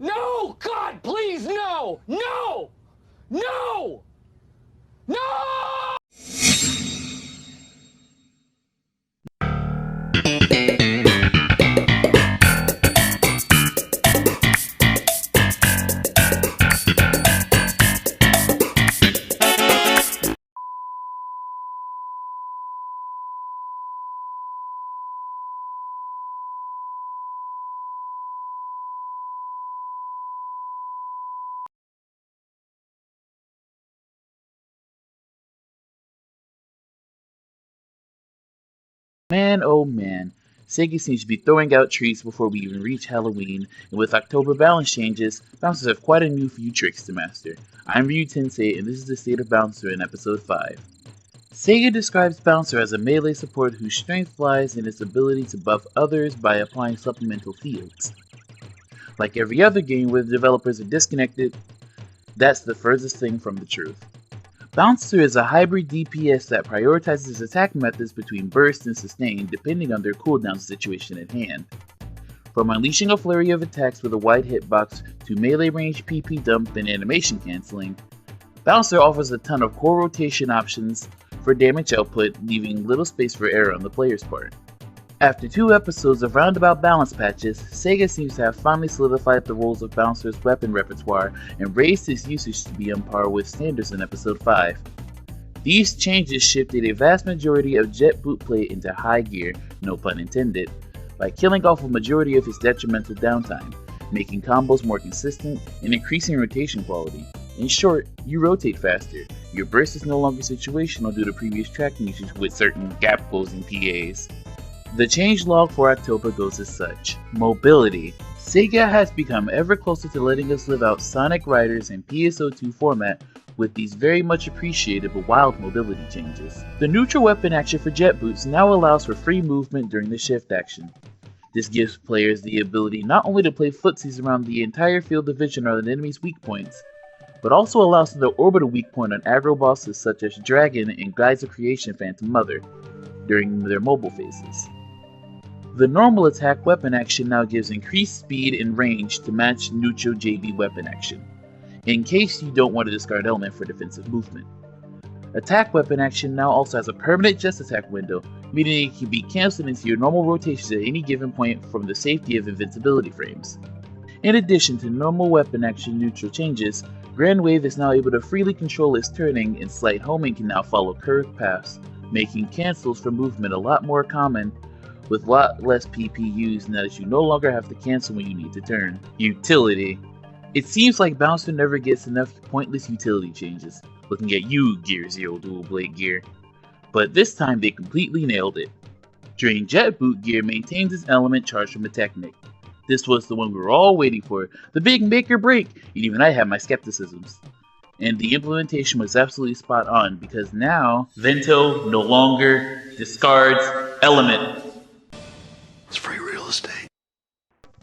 No! God, please, no! No! No! No! Man, oh man, Sega seems to be throwing out treats before we even reach Halloween, and with October balance changes, bouncers have quite a new few tricks to master. I'm Ryu Tensei, and this is the State of Bouncer in Episode 5. Sega describes Bouncer as a melee support whose strength lies in its ability to buff others by applying supplemental fields. Like every other game where the developers are disconnected, that's the furthest thing from the truth. Bouncer is a hybrid DPS that prioritizes attack methods between burst and sustain depending on their cooldown situation at hand. From unleashing a flurry of attacks with a wide hitbox to melee range PP dump and animation cancelling, Bouncer offers a ton of core rotation options for damage output, leaving little space for error on the player's part. After 2 episodes of roundabout balance patches, Sega seems to have finally solidified the roles of Bouncer's weapon repertoire and raised its usage to be on par with standards in Episode 5. These changes shifted a vast majority of Jet Boot play into high gear, no pun intended, by killing off a majority of his detrimental downtime, making combos more consistent and increasing rotation quality. In short, you rotate faster, your burst is no longer situational due to previous tracking issues with certain gap-closing PAs. The changelog for October goes as such. Mobility. Sega has become ever closer to letting us live out Sonic Riders in PSO2 format with these very much appreciated but wild mobility changes. The neutral weapon action for jet boots now allows for free movement during the shift action. This gives players the ability not only to play footsies around the entire field of vision on an enemy's weak points, but also allows them to orbit a weak point on aggro bosses such as Dragon and Guides of Creation Phantom Mother during their mobile phases. The normal attack weapon action now gives increased speed and range to match neutral JB weapon action, in case you don't want to discard element for defensive movement. Attack weapon action now also has a permanent just attack window, meaning it can be cancelled into your normal rotations at any given point from the safety of invincibility frames. In addition to normal weapon action neutral changes, Grand Wave is now able to freely control its turning, and slight homing can now follow curved paths, making cancels for movement a lot more common, with a lot less PP used now that you no longer have to cancel when you need to turn. Utility. It seems like Bouncer never gets enough pointless utility changes. Looking at you, Gear Zero Dual Blade Gear. But this time they completely nailed it. Drain Jet Boot Gear maintains its element charge from a Technic. This was the one we were all waiting for, the big make or break, and even I had my skepticisms. And the implementation was absolutely spot on, because now Vento no longer discards element. It's free real estate.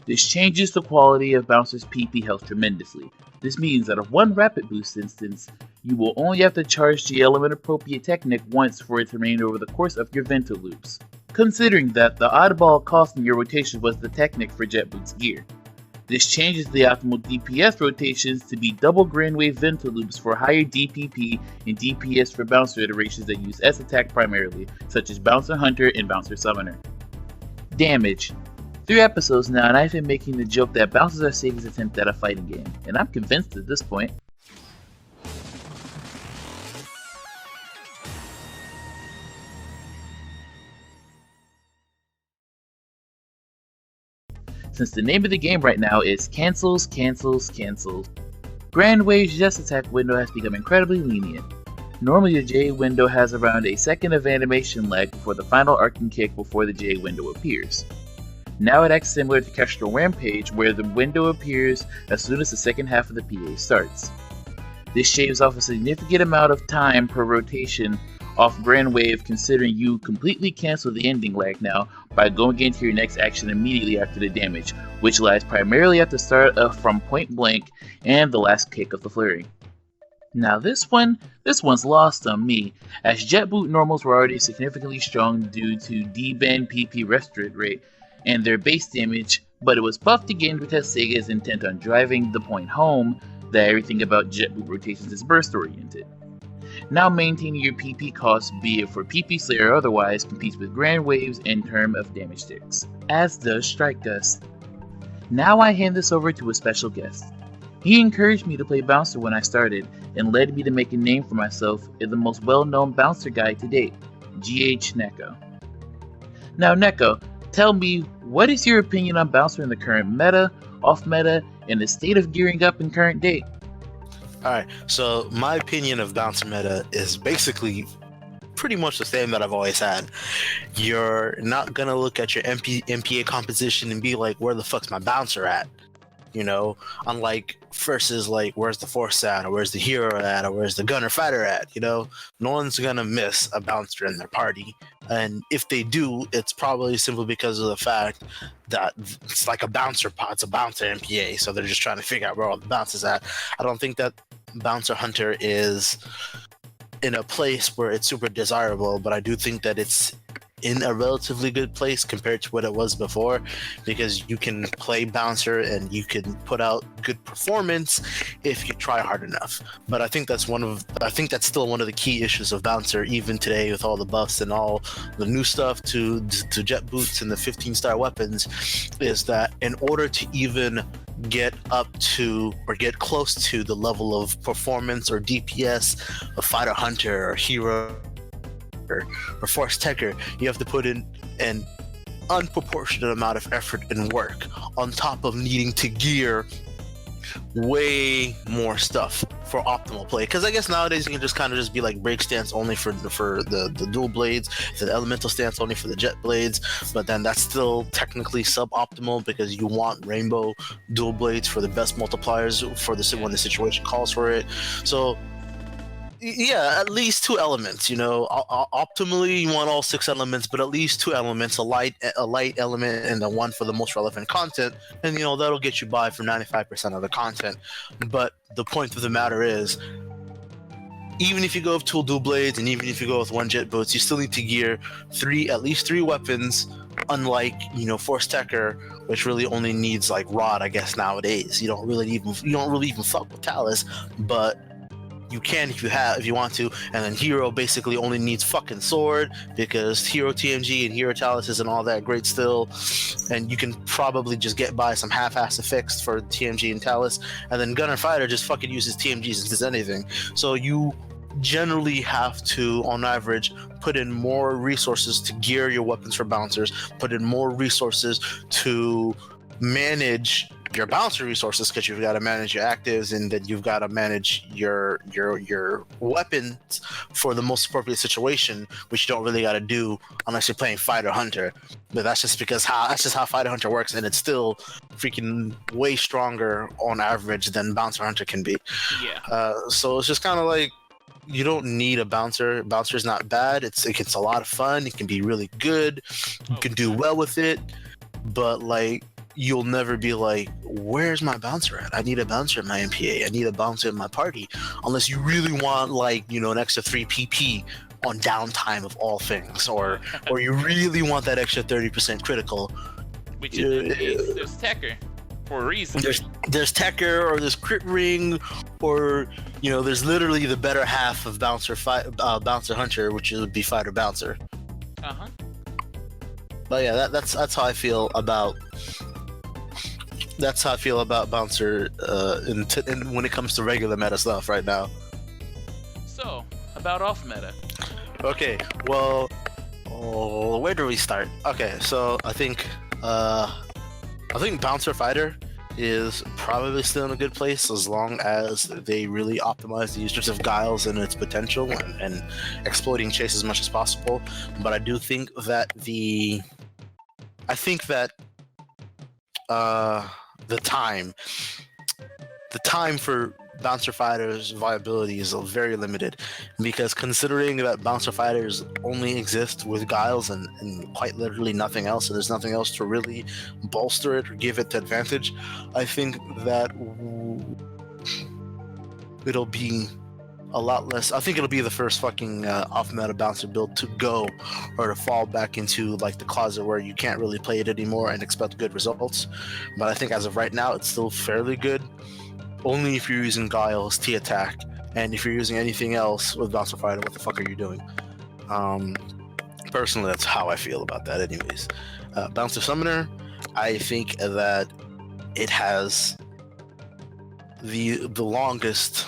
This changes the quality of Bouncer's PP health tremendously. This means that of one rapid boost instance, you will only have to charge the element appropriate Technic once for it to remain over the course of your Vento loops, considering that the oddball cost in your rotation was the Technic for Jet Boot's gear. This changes the optimal DPS rotations to be double Grand Wave Vento loops for higher DPP and DPS for Bouncer iterations that use S attack primarily, such as Bouncer Hunter and Bouncer Summoner. Damage. 3 episodes now, and I've been making the joke that Bowser's are Sega's attempt at a fighting game, and I'm convinced at this point. Since the name of the game right now is Cancels, Cancels, Cancels, Grand Wave's Just Attack window has become incredibly lenient. Normally the J window has around a second of animation lag before the final arcing kick before the J window appears. Now it acts similar to Kestrel Rampage, where the window appears as soon as the second half of the PA starts. This shaves off a significant amount of time per rotation off Grand Wave, considering you completely cancel the ending lag now by going into your next action immediately after the damage, which lies primarily at the start of from point blank and the last kick of the flurry. Now this one's lost on me, as Jet Boot normals were already significantly strong due to D-band PP restaurant rate, and their base damage, but it was buffed again because Sega is intent on driving the point home that everything about jet boot rotations is burst oriented. Now maintaining your PP cost, be it for PP Slayer or otherwise, competes with Grand Waves in terms of damage sticks, as does Strike Dust. Now I hand this over to a special guest. He encouraged me to play Bouncer when I started, and led me to make a name for myself in the most well-known Bouncer guy to date, GH Neko. Now Neko, tell me, what is your opinion on Bouncer in the current meta, off-meta, and the state of gearing up in current date? Alright, so my opinion of Bouncer meta is basically pretty much the same that I've always had. You're not gonna look at your MPA composition and be like, where the fuck's my Bouncer at? You know, unlike versus like, where's the Force at, or where's the Hero at, or where's the Gunner Fighter at? You know, no one's gonna miss a Bouncer in their party, and if they do, it's probably simply because of the fact that it's like a Bouncer pot, it's a Bouncer MPA, so they're just trying to figure out where all the bounces at. I don't think that Bouncer Hunter is in a place where it's super desirable, but I do think that it's in a relatively good place compared to what it was before, because you can play Bouncer and you can put out good performance if you try hard enough. But I think that's still one of the key issues of Bouncer even today, with all the buffs and all the new stuff to jet boots and the 15-star weapons, is that in order to even get up to or get close to the level of performance or DPS of Fighter Hunter or Hero or Force Tekker, you have to put in an unproportionate amount of effort and work on top of needing to gear way more stuff for optimal play. Because I guess nowadays you can just kind of just be like break stance only for the dual blades, the elemental stance only for the jet blades, but then that's still technically suboptimal because you want rainbow dual blades for the best multipliers for the when the situation calls for it. So yeah, at least 2 elements. You know, optimally you want all 6 elements, but at least 2 elements, a light element and the one for the most relevant content, and you know that'll get you by for 95% of the content. But the point of the matter is, even if you go with 2 dual blades and even if you go with 1 jet boots, you still need to gear at least 3 weapons. Unlike, you know, Force Tekker, which really only needs like Rod, I guess nowadays. You don't really even fuck with Talus, but you can if you want to. And then Hero basically only needs fucking Sword, because Hero TMG and Hero Talus isn't all that great still, and you can probably just get by some half-ass effects for TMG and Talus. And then Gunner Fighter just fucking uses TMGs and does anything. So you generally have to, on average, put in more resources to gear your weapons for bouncers, put in more resources to manage your bouncer resources, because you've got to manage your actives, and then you've got to manage your weapons for the most appropriate situation, which you don't really got to do unless you're playing Fighter Hunter. But that's just how Fighter Hunter works, and it's still freaking way stronger on average than Bouncer Hunter can be. Yeah. So it's just kind of like, you don't need a bouncer. Bouncer's not bad. It's a lot of fun. It can be really good. You can do well with it, but like, you'll never be like, where's my bouncer at? I need a bouncer in my MPA. I need a bouncer in my party. Unless you really want, like, you know, an extra 3 PP on downtime of all things, or you really want that extra 30% critical. Which in that case, there's Tekker for a reason. There's Tekker, or there's Crit Ring, or, you know, there's literally the better half of Bouncer Hunter, which would be Fighter Bouncer. Uh-huh. But yeah, that's how I feel about. That's how I feel about Bouncer when it comes to regular meta stuff right now. So, about off meta. Okay, well, where do we start? Okay, so I think Bouncer Fighter is probably still in a good place as long as they really optimize the usage of Guiles and its potential and exploiting Chase as much as possible. But I do think that the time for Bouncer Fighters viability is very limited, because considering that Bouncer Fighters only exist with Guiles and quite literally nothing else, and there's nothing else to really bolster it or give it the advantage, I think that it'll be a lot less. I think it'll be the first fucking off-meta bouncer build to go or to fall back into like the closet where you can't really play it anymore and expect good results. But I think as of right now, it's still fairly good. Only if you're using Guile's T-Attack, and if you're using anything else with Bouncer Fighter, what the fuck are you doing? Personally, that's how I feel about that anyways. Bouncer Summoner, I think that it has the longest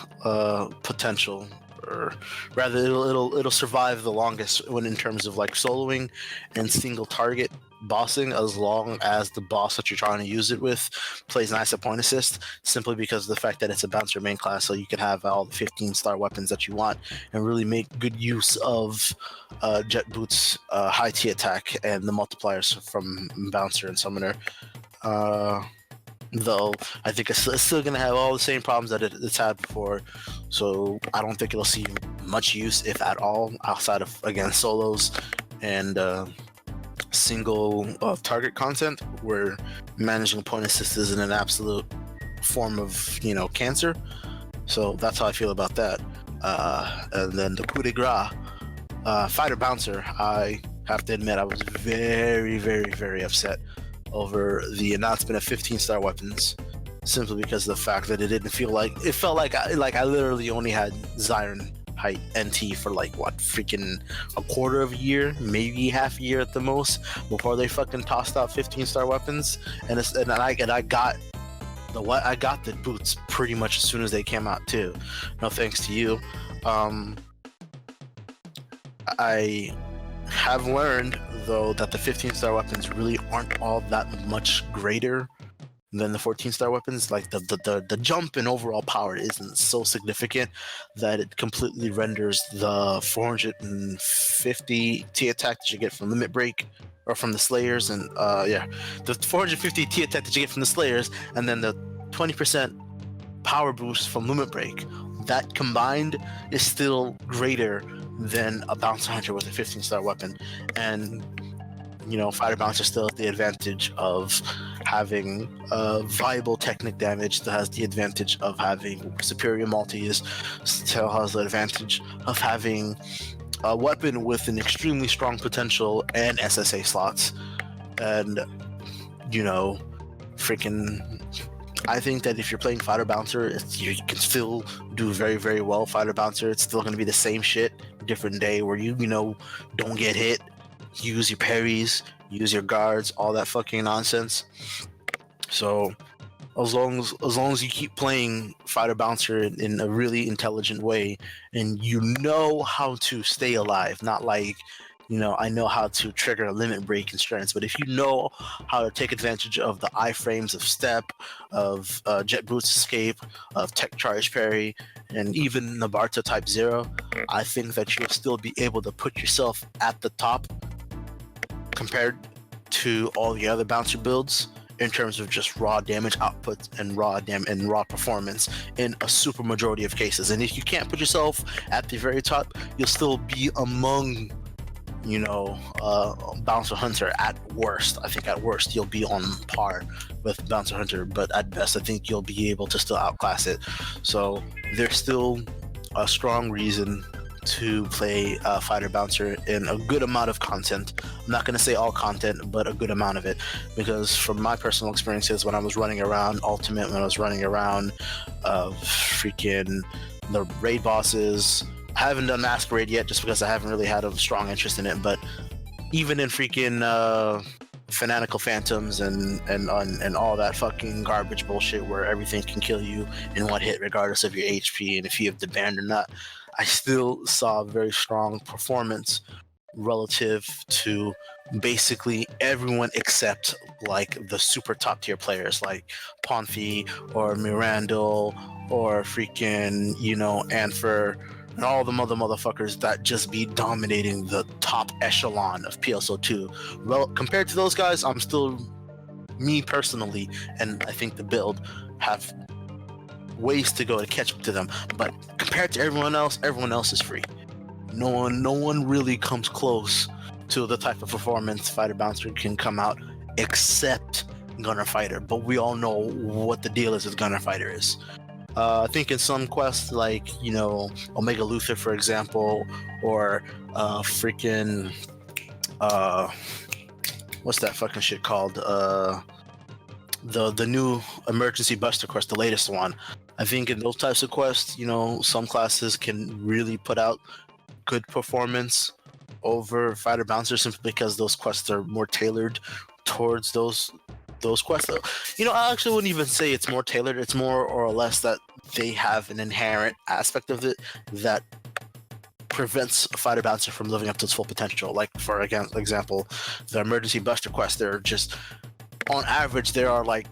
potential, or rather it'll survive the longest when in terms of like soloing and single target bossing, as long as the boss that you're trying to use it with plays nice at point assist, simply because of the fact that it's a bouncer main class, so you can have all the 15-star weapons that you want and really make good use of Jet Boot's high T attack and the multipliers from bouncer and summoner. Though I think it's still going to have all the same problems that it's had before, so I don't think it'll see much use, if at all, outside of, again, solos and single target content, where managing point assist is an absolute form of, you know, cancer. So that's how I feel about that. And then the coup de grace, fighter bouncer, I have to admit I was very, very, very upset over the announcement of 15-star weapons, simply because of the fact that it felt like I literally only had Zyron height NT for like what, freaking a quarter of a year, maybe half a year at the most, before they fucking tossed out 15-star weapons, and I got the boots pretty much as soon as they came out too. No thanks to you. I have learned though that the 15-star weapons really aren't all that much greater than the 14-star weapons. Like the jump in overall power isn't so significant that it completely renders the 450 T attack that you get from Limit Break or from the Slayers, and the 450 T attack that you get from the Slayers, and then the 20% power boost from Limit Break, that combined is still greater than a Bouncer Hunter with a 15-star weapon. And you know, Fighter Bouncer still has the advantage of having viable technic damage, that has the advantage of having superior multis, still has the advantage of having a weapon with an extremely strong potential and SSA slots. And, you know, freaking, I think that if you're playing Fighter Bouncer, you can still do very, very well Fighter Bouncer. It's still going to be the same shit, different day, where you know, don't get hit, use your parries, use your guards, all that fucking nonsense. So as long as you keep playing Fighter Bouncer in a really intelligent way, and you know how to stay alive, not like, you know, I know how to trigger a Limit Break in strengths, but if you know how to take advantage of the iframes of Step, of Jet Boot's Escape, of Tech Charge Parry, and even Nabarta Type 0, I think that you'll still be able to put yourself at the top compared to all the other bouncer builds in terms of just raw damage output and raw performance in a super majority of cases. And if you can't put yourself at the very top, you'll still be among, you know, Bouncer Hunter at worst. I think at worst you'll be on par with Bouncer Hunter, but at best I think you'll be able to still outclass it. So there's still a strong reason to play Fighter Bouncer in a good amount of content. I'm not going to say all content, but a good amount of it, because from my personal experiences, when I was running around Ultimate, when I was running around freaking the raid bosses, I haven't done Masquerade yet just because I haven't really had a strong interest in it, but even in freaking Fanatical Phantoms and all that fucking garbage bullshit where everything can kill you in one hit regardless of your HP and if you have the band or not, I still saw a very strong performance relative to basically everyone except like the super top tier players like Ponfi or Mirandel or freaking, you know, Anfer and all the motherfuckers that just be dominating the top echelon of PSO2. Well, compared to those guys, I'm still, me personally, and I think the build have ways to go to catch up to them, but compared to everyone else is free. No one really comes close to the type of performance Fighter Bouncer can come out, except Gunner Fighter. But we all know what the deal is with Gunner Fighter is. I think in some quests, like, Omega Luther, for example, or freaking, what's that fucking shit called? The new Emergency Buster quest, the latest one. I think in those types of quests, some classes can really put out good performance over Fighter Bouncer simply because those quests are more tailored towards those quests. I actually wouldn't even say it's more tailored. It's more or less that they have an inherent aspect of it that prevents Fighter Bouncer from living up to its full potential. Like, for example, the Emergency Buster quest, they're just, on average, there are like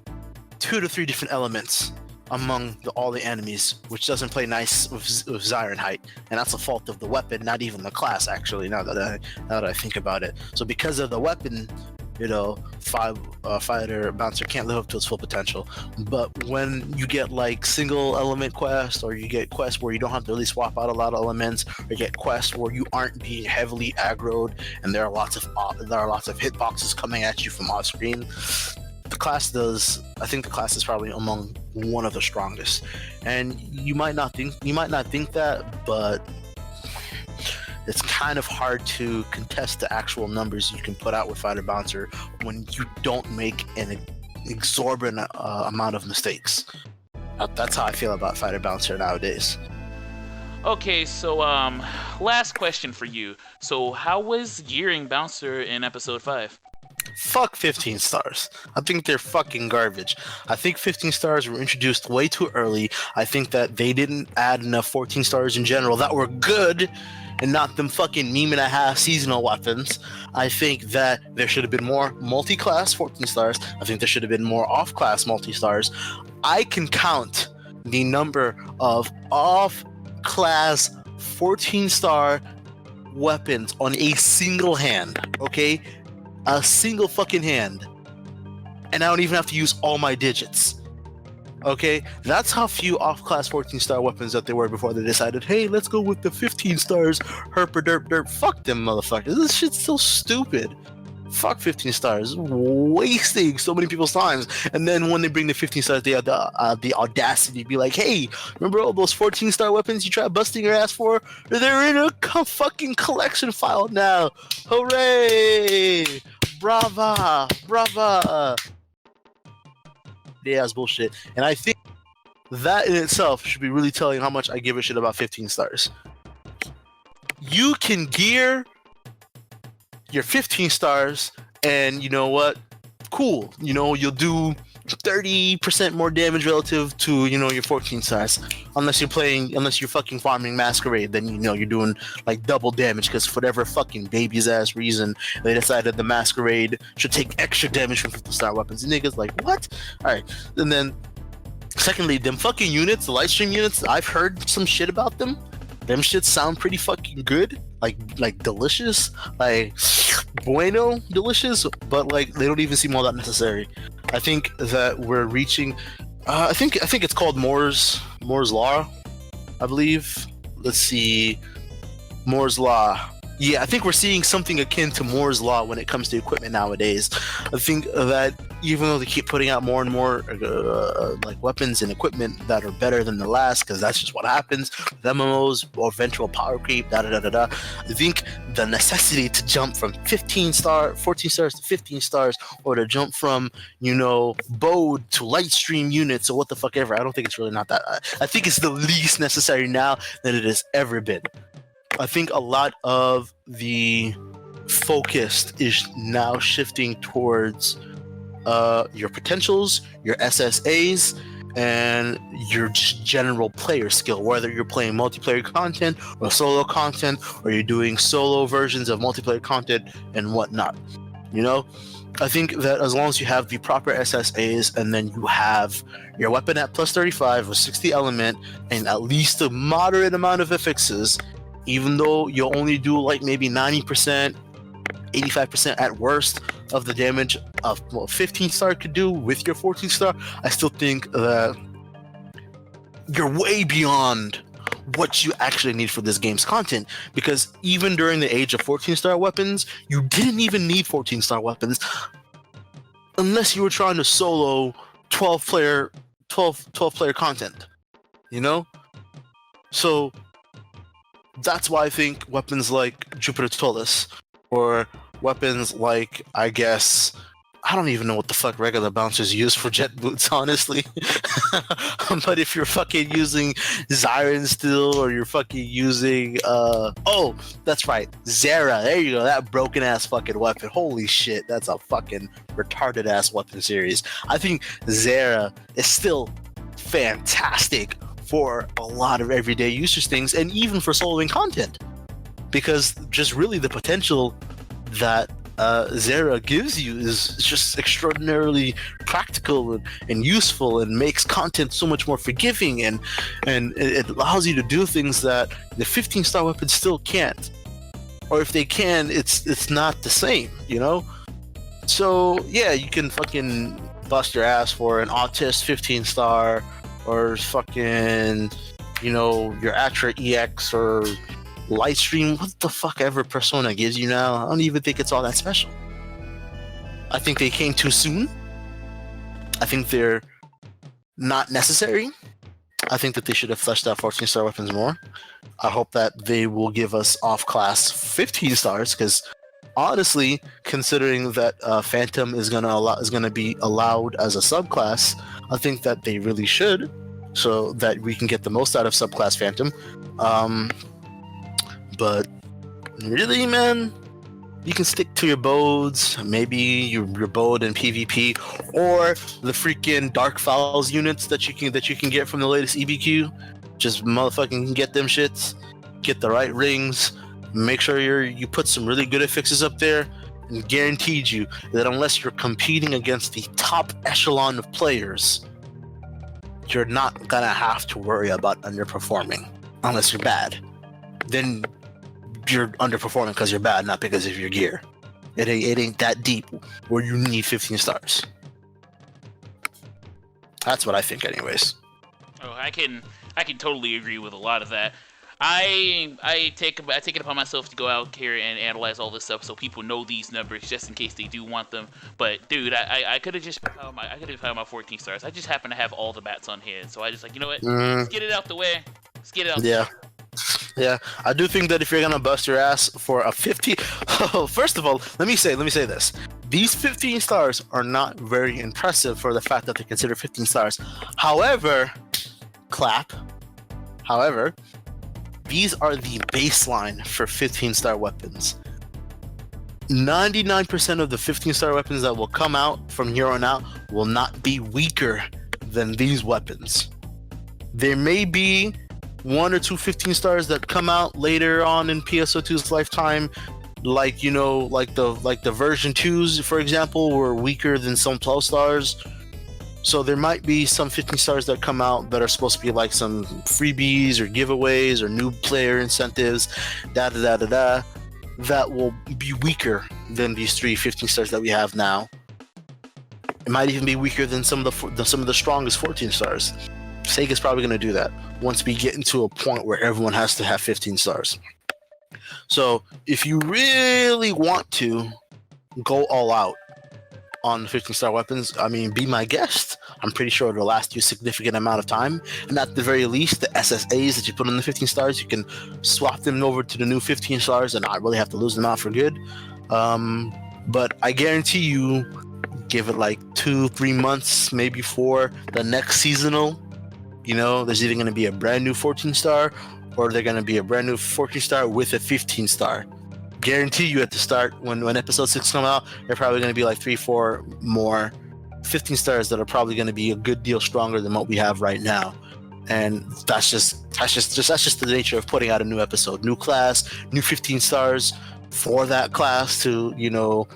2 to 3 different elements among all the enemies, which doesn't play nice with Zyron height, and that's a fault of the weapon, not even the class. Actually, now that I think about it, so because of the weapon, Fighter Bouncer can't live up to its full potential. But when you get like single element quests, or you get quests where you don't have to really swap out a lot of elements, or you get quests where you aren't being heavily aggroed, and there are lots of hitboxes coming at you from off screen, I think the class is probably among one of the strongest. And you might not think that, but it's kind of hard to contest the actual numbers you can put out with Fighter Bouncer when you don't make an exorbitant amount of mistakes. That's how I feel about Fighter Bouncer nowadays. Okay, so last question for you. So how was gearing Bouncer in episode 5? Fuck 15 stars. I think they're fucking garbage. I think 15 stars were introduced way too early. I think that they didn't add enough 14 stars in general that were good, and not them fucking meme and a half seasonal weapons. I think that there should have been more multi-class 14 stars. I think there should have been more off-class multi-stars. I can count the number of off-class 14-star weapons on a single hand, okay? A single fucking hand. And I don't even have to use all my digits. Okay? That's how few off-class 14-star weapons that there were before they decided, hey, let's go with the 15 stars. Herper derp derp. Fuck them motherfuckers. This shit's so stupid. Fuck 15 stars. Wasting so many people's times. And then when they bring the 15 stars, they have the audacity to be like, hey, remember all those 14-star weapons you tried busting your ass for? They're in a fucking collection file now. Hooray! Brava! Yeah, it's bullshit. And I think that in itself should be really telling how much I give a shit about 15 stars. You can gear your 15 stars, and you know what? Cool. You'll do 30% more damage relative to, your 14 stars. Unless you're fucking farming Masquerade, then you're doing like double damage, because for whatever fucking baby's ass reason, they decided the Masquerade should take extra damage from 15-star weapons. And niggas like, what? Alright. And then, secondly, them fucking units, the livestream units, I've heard some shit about them. Them shits sound pretty fucking good. Like delicious. Like, bueno delicious. But like, they don't even seem all that necessary. I think that we're reaching... I think it's called Moore's Law, I believe. Let's see. Moore's Law. Yeah, I think we're seeing something akin to Moore's Law when it comes to equipment nowadays. I think that even though they keep putting out more and more like weapons and equipment that are better than the last, because that's just what happens with MMOs or eventual power creep, I think the necessity to jump from 14 stars to 15 stars, or to jump from, bowed to light stream units or what the fuck ever, I don't think it's really not that. I think it's the least necessary now than it has ever been. I think a lot of the focus is now shifting towards your potentials, your SSAs, and your just general player skill, whether you're playing multiplayer content or solo content, or you're doing solo versions of multiplayer content and whatnot. I think that as long as you have the proper SSAs, and then you have your weapon at plus 35 or 60 element, and at least a moderate amount of affixes, even though you'll only do like maybe 90%, 85% at worst of the damage of 15 star could do with your 14 star, I still think that you're way beyond what you actually need for this game's content. Because even during the age of 14 star weapons, you didn't even need 14 star weapons unless you were trying to solo 12 player content. you know? So that's why I think weapons like Jupiter Tullus, or weapons like, I guess, I don't even know what the fuck regular bouncers use for jet boots, honestly. But if you're fucking using Zyron Steel, or you're fucking using oh, that's right, Zera, there you go, that broken ass fucking weapon. Holy shit, that's a fucking retarded ass weapon series. I think Zera is still fantastic for a lot of everyday usage things, and even for soloing content, because just really the potential that Zera gives you is just extraordinarily practical and useful, and makes content so much more forgiving, and it allows you to do things that the 15-star weapons still can't, or if they can, it's not the same, you know? So yeah, you can fucking bust your ass for an Autist 15-star, or fucking, you know, your Atra EX or Lightstream, what the fuck ever Persona gives you now. I don't even think it's all that special. I think they came too soon. I think they're not necessary. I think that they should have fleshed out 14-star weapons more. I hope that they will give us off-class 15 stars, because honestly, considering that Phantom is gonna be allowed as a subclass, I think that they really should, so that we can get the most out of subclass Phantom. But really, man, you can stick to your bodes. Maybe your bode in PvP, or the freaking Dark Fowls units that you can get from the latest EBQ. Just motherfucking get them shits. Get the right rings. Make sure you put some really good affixes up there, and guaranteed you that unless you're competing against the top echelon of players, you're not gonna have to worry about underperforming unless you're bad. Then you're underperforming because you're bad, not because of your gear. It ain't that deep where you need 15 stars. That's what I think, anyways. Oh, I can totally agree with a lot of that. I take it upon myself to go out here and analyze all this stuff so people know these numbers just in case they do want them. But dude, I could have just found my 14 stars. I just happen to have all the bats on hand, so I just like, you know what? Let's get it out the way. Let's get it out. Yeah. Yeah, I do think that if you're gonna bust your ass for a 50, first of all, let me say this: these 15 stars are not very impressive for the fact that they're considered 15 stars. However, these are the baseline for 15-star weapons. 99% of the 15-star weapons that will come out from here on out will not be weaker than these weapons. There may be 1 or 2 15 stars that come out later on in PSO2's lifetime, like, you know, like the version 2s, for example, were weaker than some 12 stars. So there might be some 15 stars that come out that are supposed to be like some freebies or giveaways or new player incentives, that will be weaker than these 3 15 stars that we have now. It might even be weaker than some of the strongest 14 stars. Sega's probably going to do that once we get into a point where everyone has to have 15 stars. So if you really want to go all out on 15-star weapons, I mean, be my guest. I'm pretty sure it'll last you a significant amount of time. And at the very least, the SSAs that you put on the 15 stars, you can swap them over to the new 15 stars and not really have to lose them out for good. But I guarantee you, give it like 2-3 months, maybe 4, the next seasonal, you know, there's either going to be a brand new 14-star or they're going to be a brand new 14-star with a 15-star. Guarantee you at the start, when episode 6 come out, they're probably going to be like 3-4 more 15 stars that are probably going to be a good deal stronger than what we have right now. And that's just the nature of putting out a new episode, new class, new 15 stars for that class to, you know,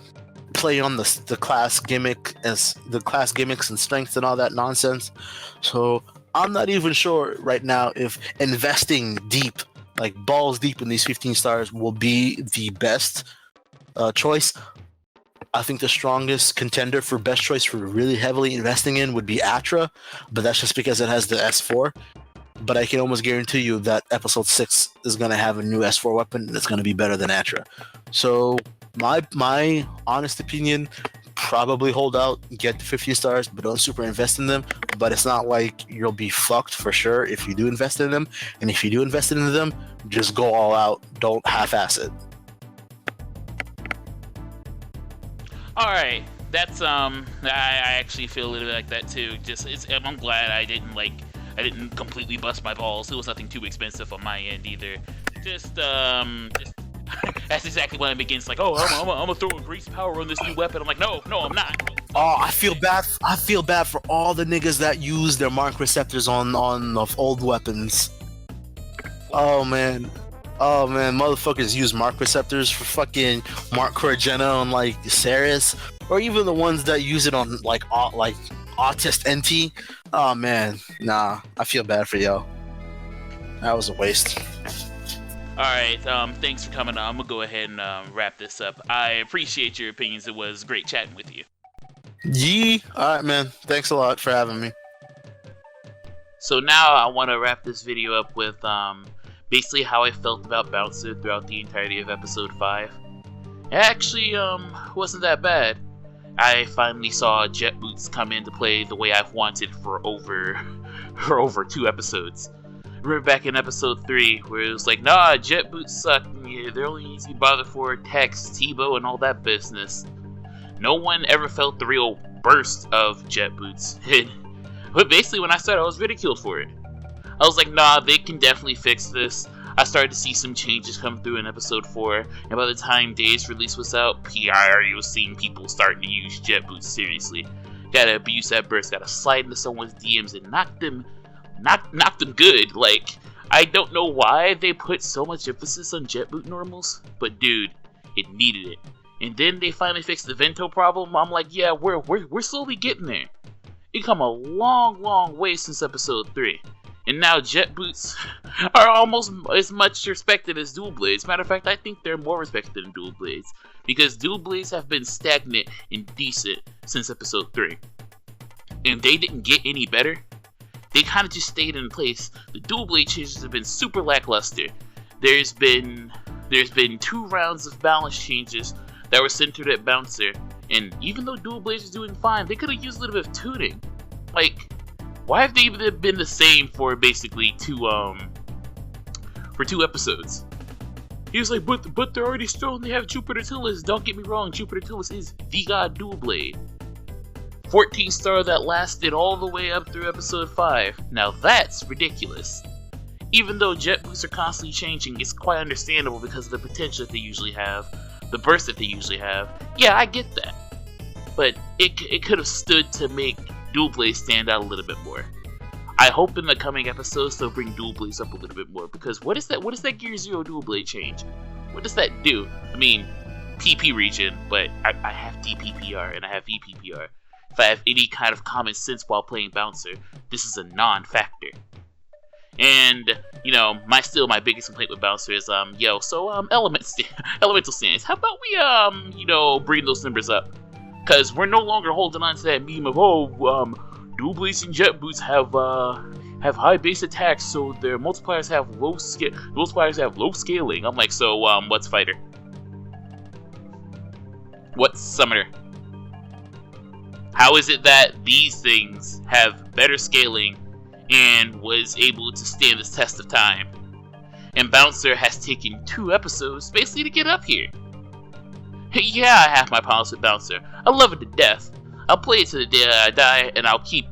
play on the class gimmick, as the class gimmicks and strengths and all that nonsense. So I'm not even sure right now if investing deep, like balls deep in these 15 stars, will be the best choice. I think the strongest contender for best choice for really heavily investing in would be Atra, but that's just because it has the S4. But I can almost guarantee you that episode 6 is going to have a new S4 weapon and it's going to be better than Atra. So my honest opinion, probably hold out, get the 50 stars, but don't super invest in them. But it's not like you'll be fucked for sure if you do invest in them. And if you do invest in them, just go all out. Don't half-ass it. All right, that's I actually feel a little bit like that too. I'm glad I didn't completely bust my balls. It was nothing too expensive on my end either. Just that's exactly what I'm against. Like, oh, I'm gonna throw a grease power on this new weapon. I'm like, no, I'm not. Oh, I feel bad for all the niggas that use their mark receptors on old weapons. Oh man, motherfuckers use mark receptors for fucking Mark Corgena on like Ceres, or even the ones that use it on like Autist NT. Oh man, nah, I feel bad for y'all. That was a waste. All right, thanks for coming on. I'm gonna go ahead and wrap this up. I appreciate your opinions. It was great chatting with you. Yee. All right, man. Thanks a lot for having me. So now I want to wrap this video up with basically how I felt about Bouncer throughout the entirety of episode 5. It actually wasn't that bad. I finally saw Jet Boots come into play the way I've wanted for over 2 episodes. Remember back in episode 3 where it was like, nah, Jet Boots suck. Yeah, they're only easy to bother for Tex, Tebow, and all that business. No one ever felt the real burst of Jet Boots. But basically when I started, I was ridiculed for it. I was like, nah, they can definitely fix this. I started to see some changes come through in episode 4, and by the time Day's release was out, I already was seeing people starting to use Jet Boots seriously. Gotta abuse that burst, gotta slide into someone's DMs and knock them good. Like, I don't know why they put so much emphasis on Jet Boot normals, but dude, it needed it. And then they finally fixed the Vento problem. I'm like, yeah, we're slowly getting there. It come a long way since episode 3. And now Jet Boots are almost as much respected as Dual Blades. Matter of fact, I think they're more respected than Dual Blades, because Dual Blades have been stagnant and decent since episode 3. And they didn't get any better. They kind of just stayed in place. The Dual Blade changes have been super lackluster. There's been 2 rounds of balance changes that were centered at Bouncer, and even though Dual Blades is doing fine, they could have used a little bit of tuning. Like, why have they even been the same for basically 2 episodes? He was like, but they're already strong. They have Jupiter Tillis. Don't get me wrong, Jupiter Tillis is the god Dual Blade. 14 star that lasted all the way up through episode 5. Now that's ridiculous. Even though Jet Boots are constantly changing, it's quite understandable because of the potential that they usually have, the burst that they usually have. Yeah, I get that. But it could have stood to make Dual Blades stand out a little bit more. I hope in the coming episodes they'll bring Dual Blades up a little bit more, because what is that Gear Zero Dual Blade change? What does that do? I mean, PP region, but I have DPPR and I have VPPR. If I have any kind of common sense while playing Bouncer, this is a non-factor. And, you know, my biggest complaint with Bouncer is, elemental stance. How about we, bring those numbers up? Because we're no longer holding on to that meme of, Dual Blades and Jet Boots have high base attacks, so their multipliers have low scaling. I'm like, so, what's Fighter? What's Summoner? How is it that these things have better scaling and was able to stand this test of time? And Bouncer has taken 2 episodes basically to get up here. Yeah, I have my problems with Bouncer. I love it to death. I'll play it to the day I die, and I'll keep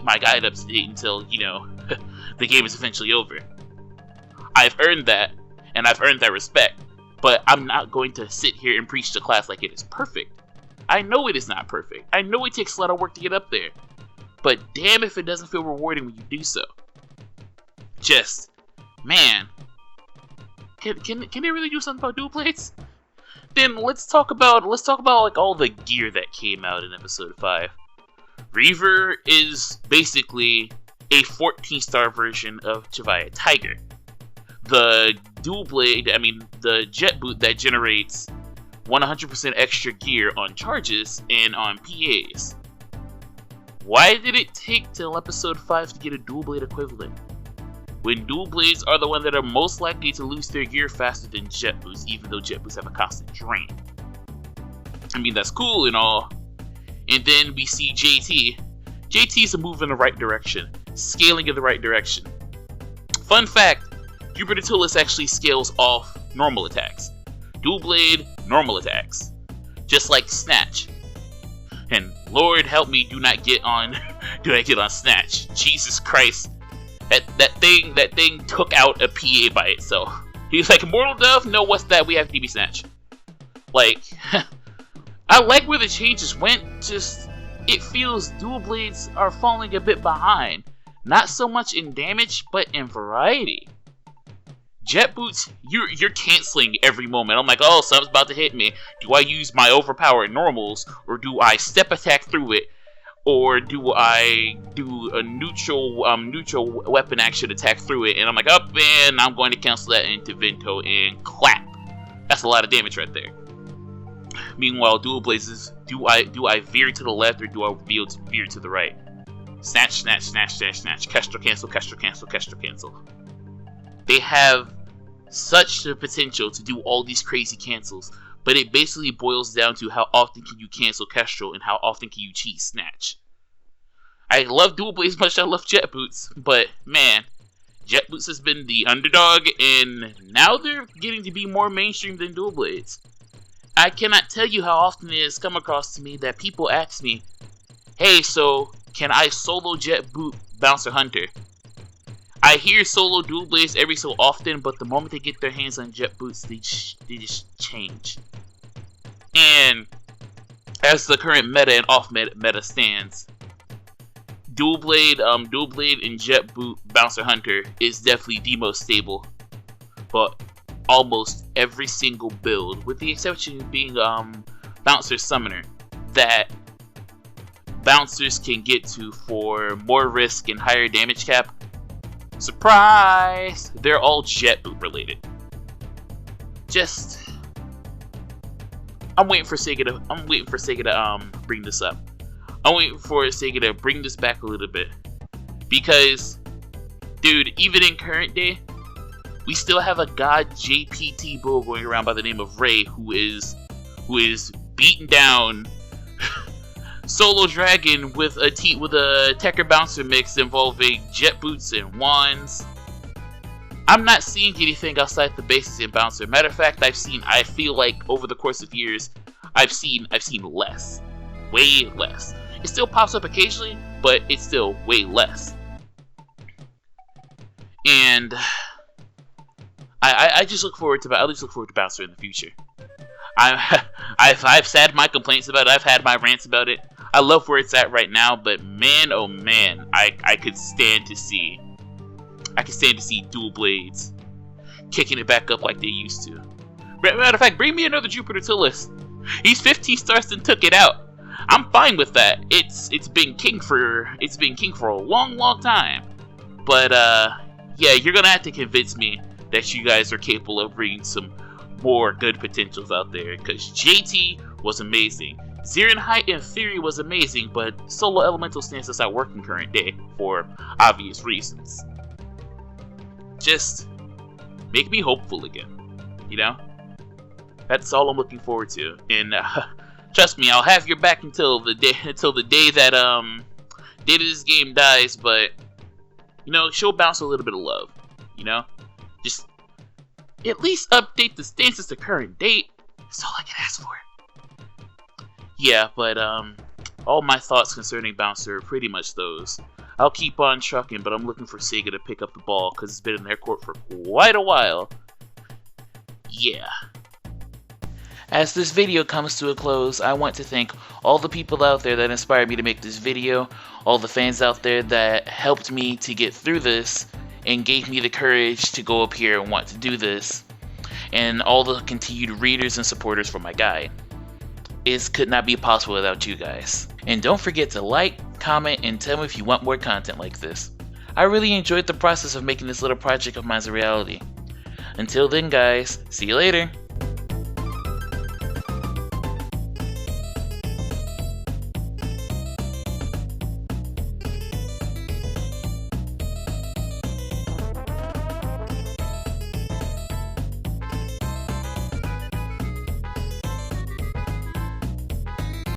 my guide up to date until, the game is eventually over. I've earned that, and I've earned that respect, but I'm not going to sit here and preach to class like it is perfect. I know it is not perfect. I know it takes a lot of work to get up there. But damn if it doesn't feel rewarding when you do so. Just, man. Can they really do something about Dual Blades? Then let's talk about like all the gear that came out in episode 5. Reaver is basically a 14-star version of Chavaya Tiger. The Dual Blade, the Jet Boot that generates 100% extra gear on charges and on PAs. Why did it take till episode 5 to get a Dual Blade equivalent? When Dual Blades are the ones that are most likely to lose their gear faster than Jet Boots, even though Jet Boots have a constant drain. That's cool and all. And then we see JT. JT's a move in the right direction, scaling in the right direction. Fun fact, Jupiter Tillis actually scales off normal attacks. Dual Blade, normal attacks. Just like Snatch. And Lord help me, do not get on Snatch. Jesus Christ. That thing took out a PA by itself. He was like, Immortal Dove? No, what's that? We have DB Snatch. Like, I like where the changes went, just, it feels Dual Blades are falling a bit behind. Not so much in damage, but in variety. Jet Boots, you're canceling every moment. I'm like, oh, something's about to hit me. Do I use my overpowered normals, or do I step attack through it, or do I do a neutral weapon action attack through it? And I'm like, oh man, I'm going to cancel that into Vento and clap. That's a lot of damage right there. Meanwhile, Dual Blazes, do I veer to the left or do I veer to the right? Snatch, snatch, snatch, snatch, snatch. Kestrel cancel, Kestrel cancel, Kestrel cancel. They have such the potential to do all these crazy cancels, but it basically boils down to how often can you cancel Kestrel and how often can you cheat Snatch. I love Dual Blades as much as I love Jet Boots, but man, Jet Boots has been the underdog, and now they're getting to be more mainstream than Dual Blades. I cannot tell you how often it has come across to me that people ask me, hey, so can I solo Jet Boot Bouncer Hunter? I hear solo Dual Blades every so often, but the moment they get their hands on Jet Boots, they just change. And as the current meta and off meta stands, Dual Blade and Jet Boot Bouncer Hunter is definitely the most stable. But almost every single build, with the exception of being Bouncer Summoner, that bouncers can get to for more risk and higher damage cap, surprise! They're all Jet Boot related. Just, I'm waiting for Sega to bring this up. I'm waiting for Sega to bring this back a little bit, because, dude, even in current day, we still have a god JPT bull going around by the name of Ray, who is beating down Solo Dragon with a Tekker Bouncer mix involving Jet Boots and Wands. I'm not seeing anything outside the basics in Bouncer. Matter of fact, I feel like over the course of years, I've seen less. Way less. It still pops up occasionally, but it's still way less. And I just look forward to Bouncer in the future. I've had my complaints about it. I've had my rants about it. I love where it's at right now, but man, oh man, I could stand to see Dual Blades kicking it back up like they used to. Matter of fact, bring me another Jupiter Tillis. He's 15 stars and took it out. I'm fine with that. It's been king for a long time. But yeah, you're gonna have to convince me that you guys are capable of bringing some more good potentials out there, because JT was amazing. Zirin Height in theory was amazing, but Solo Elemental stance does not work in current day for obvious reasons. Just make me hopeful again, you know? That's all I'm looking forward to. And trust me, I'll have your back until the day that this game dies, but you know, show Bounce a little bit of love, you know? Just at least update the stances to current date. That's all I can ask for. Yeah, but all my thoughts concerning Bouncer are pretty much those. I'll keep on trucking, but I'm looking for Sega to pick up the ball because it's been in their court for quite a while. Yeah. As this video comes to a close, I want to thank all the people out there that inspired me to make this video, all the fans out there that helped me to get through this and gave me the courage to go up here and want to do this, and all the continued readers and supporters for my guide. It could not be possible without you guys. And don't forget to like, comment, and tell me if you want more content like this. I really enjoyed the process of making this little project of mine a reality. Until then guys, see you later!